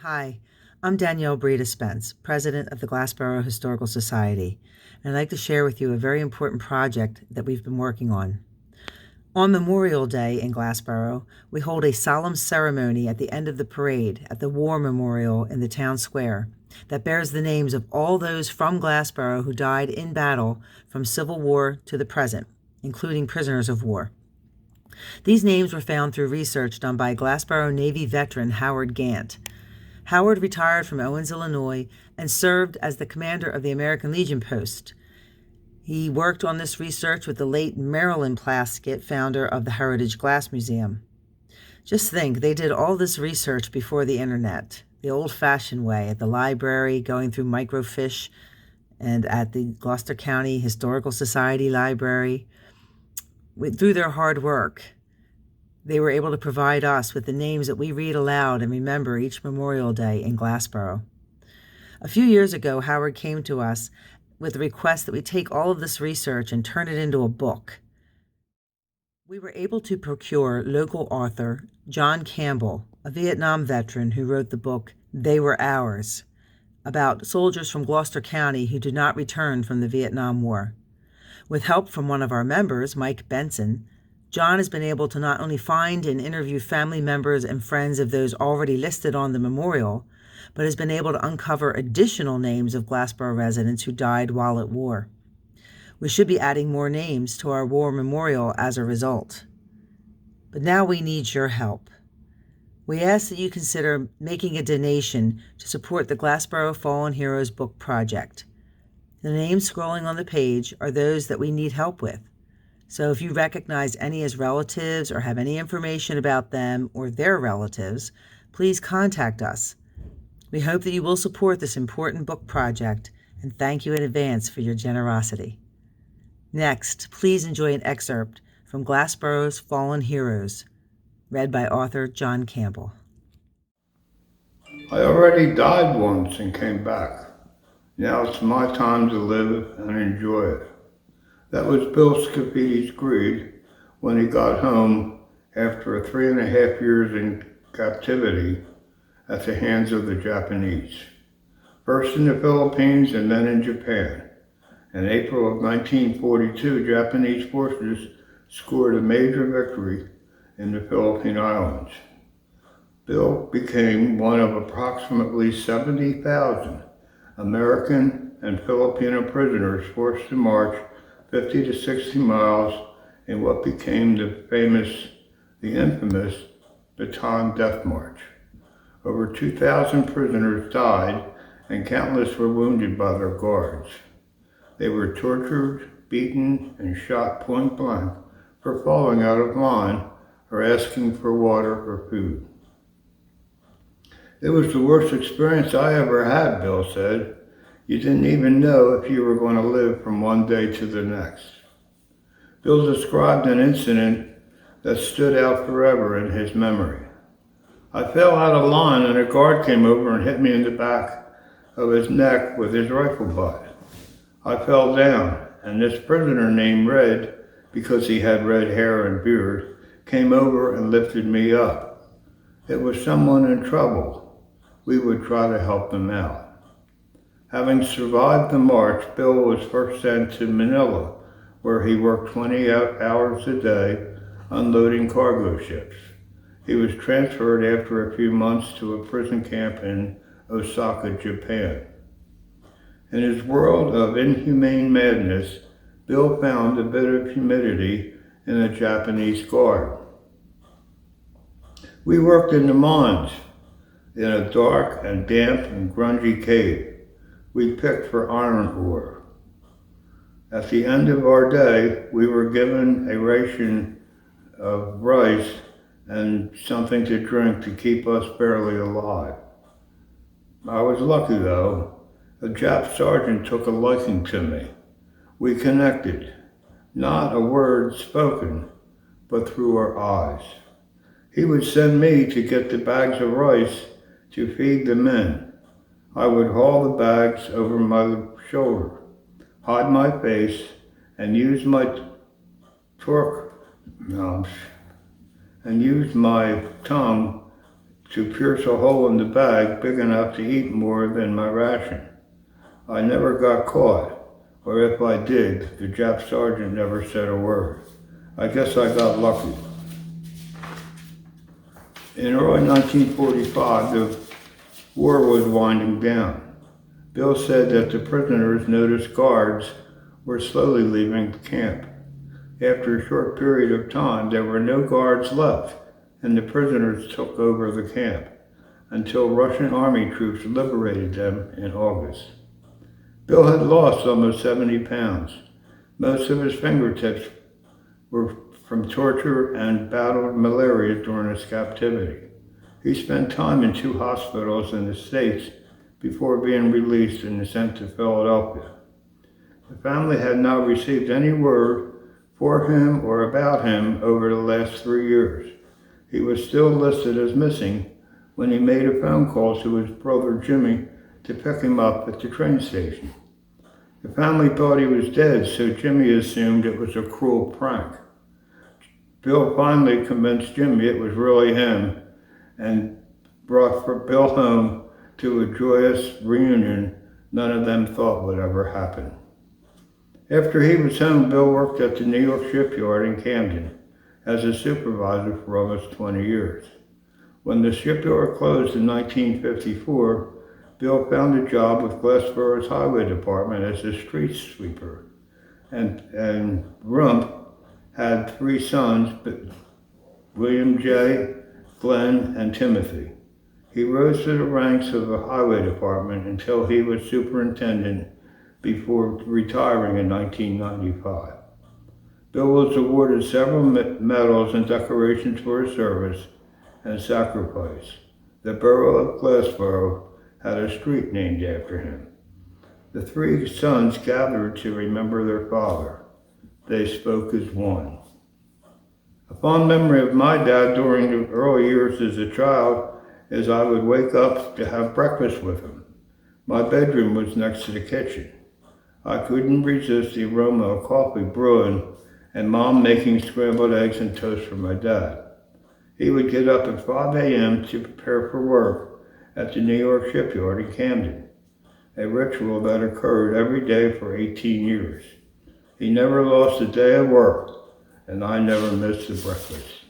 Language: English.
Hi, I'm Danielle Breda Spence, President of the Glassboro Historical Society, and I'd like to share with you a very important project that we've been working on. On Memorial Day in Glassboro, we hold a solemn ceremony at the end of the parade at the War Memorial in the town square that bears the names of all those from Glassboro who died in battle from Civil War to the present, including prisoners of war. These names were found through research done by Glassboro Navy veteran Howard Gant. Howard retired from Owens, Illinois, and served as the commander of the American Legion Post. He worked on this research with the late Marilyn Plaskett, founder of the Heritage Glass Museum. Just think, they did all this research before the internet, the old-fashioned way, at the library, going through microfiche, and at the Gloucester County Historical Society Library. Through their hard work, they were able to provide us with the names that we read aloud and remember each Memorial Day in Glassboro. A few years ago, Howard came to us with a request that we take all of this research and turn it into a book. We were able to procure local author John Campbell, a Vietnam veteran who wrote the book They Were Ours, about soldiers from Gloucester County who did not return from the Vietnam War. With help from one of our members, Mike Benson, John has been able to not only find and interview family members and friends of those already listed on the memorial, but has been able to uncover additional names of Glassboro residents who died while at war. We should be adding more names to our war memorial as a result. But now we need your help. We ask that you consider making a donation to support the Glassboro Fallen Heroes Book Project. The names scrolling on the page are those that we need help with. So if you recognize any as relatives or have any information about them or their relatives, please contact us. We hope that you will support this important book project and thank you in advance for your generosity. Next, please enjoy an excerpt from Glassboro's Fallen Heroes, read by author John Campbell. I already died once and came back. Now it's my time to live and enjoy it. That was Bill Scapiti's greed when he got home after 3.5 years in captivity at the hands of the Japanese. First in the Philippines and then in Japan. In April of 1942, Japanese forces scored a major victory in the Philippine Islands. Bill became one of approximately 70,000 American and Filipino prisoners forced to march 50 to 60 miles in what became the infamous Bataan Death March. Over 2,000 prisoners died and countless were wounded by their guards. They were tortured, beaten, and shot point blank for falling out of line or asking for water or food. It was the worst experience I ever had, Bill said. You didn't even know if you were going to live from one day to the next. Bill described an incident that stood out forever in his memory. I fell out of line and a guard came over and hit me in the back of his neck with his rifle butt. I fell down, and this prisoner named Red, because he had red hair and beard, came over and lifted me up. It was someone in trouble. We would try to help them out. Having survived the march, Bill was first sent to Manila, where he worked 20 hours a day unloading cargo ships. He was transferred after a few months to a prison camp in Osaka, Japan. In his world of inhumane madness, Bill found a bit of humidity in a Japanese guard. We worked in the mines, in a dark and damp and grungy cave. We picked for iron ore. At the end of our day, we were given a ration of rice and something to drink to keep us barely alive. I was lucky though. A Jap sergeant took a liking to me. We connected, not a word spoken, but through our eyes. He would send me to get the bags of rice to feed the men. I would haul the bags over my shoulder, hide my face, and use my tongue to pierce a hole in the bag big enough to eat more than my ration. I never got caught, or if I did, the Jap sergeant never said a word. I guess I got lucky. In early 1945, the war was winding down. Bill said that the prisoners noticed guards were slowly leaving the camp. After a short period of time, there were no guards left, and the prisoners took over the camp until Russian army troops liberated them in August. Bill had lost almost 70 pounds. Most of his fingertips were from torture and battled malaria during his captivity. He spent time in 2 hospitals in the States before being released and sent to Philadelphia. The family had not received any word for him or about him over the last 3 years. He was still listed as missing when he made a phone call to his brother Jimmy to pick him up at the train station. The family thought he was dead, so Jimmy assumed it was a cruel prank. Bill finally convinced Jimmy it was really him and brought Bill home to a joyous reunion none of them thought would ever happen. After he was home, Bill worked at the New York shipyard in Camden as a supervisor for almost 20 years. When the shipyard closed in 1954, Bill found a job with Glassboro's highway department as a street sweeper, and Rump had 3 sons, William J., Glenn, and Timothy. He rose to the ranks of the highway department until he was superintendent before retiring in 1995. Bill was awarded several medals and decorations for his service and sacrifice. The borough of Glassboro had a street named after him. The 3 sons gathered to remember their father. They spoke as one. A fond memory of my dad during the early years as a child is I would wake up to have breakfast with him. My bedroom was next to the kitchen. I couldn't resist the aroma of coffee brewing and Mom making scrambled eggs and toast for my dad. He would get up at 5 a.m. to prepare for work at the New York shipyard in Camden, a ritual that occurred every day for 18 years. He never lost a day of work, and I never missed the breakfast.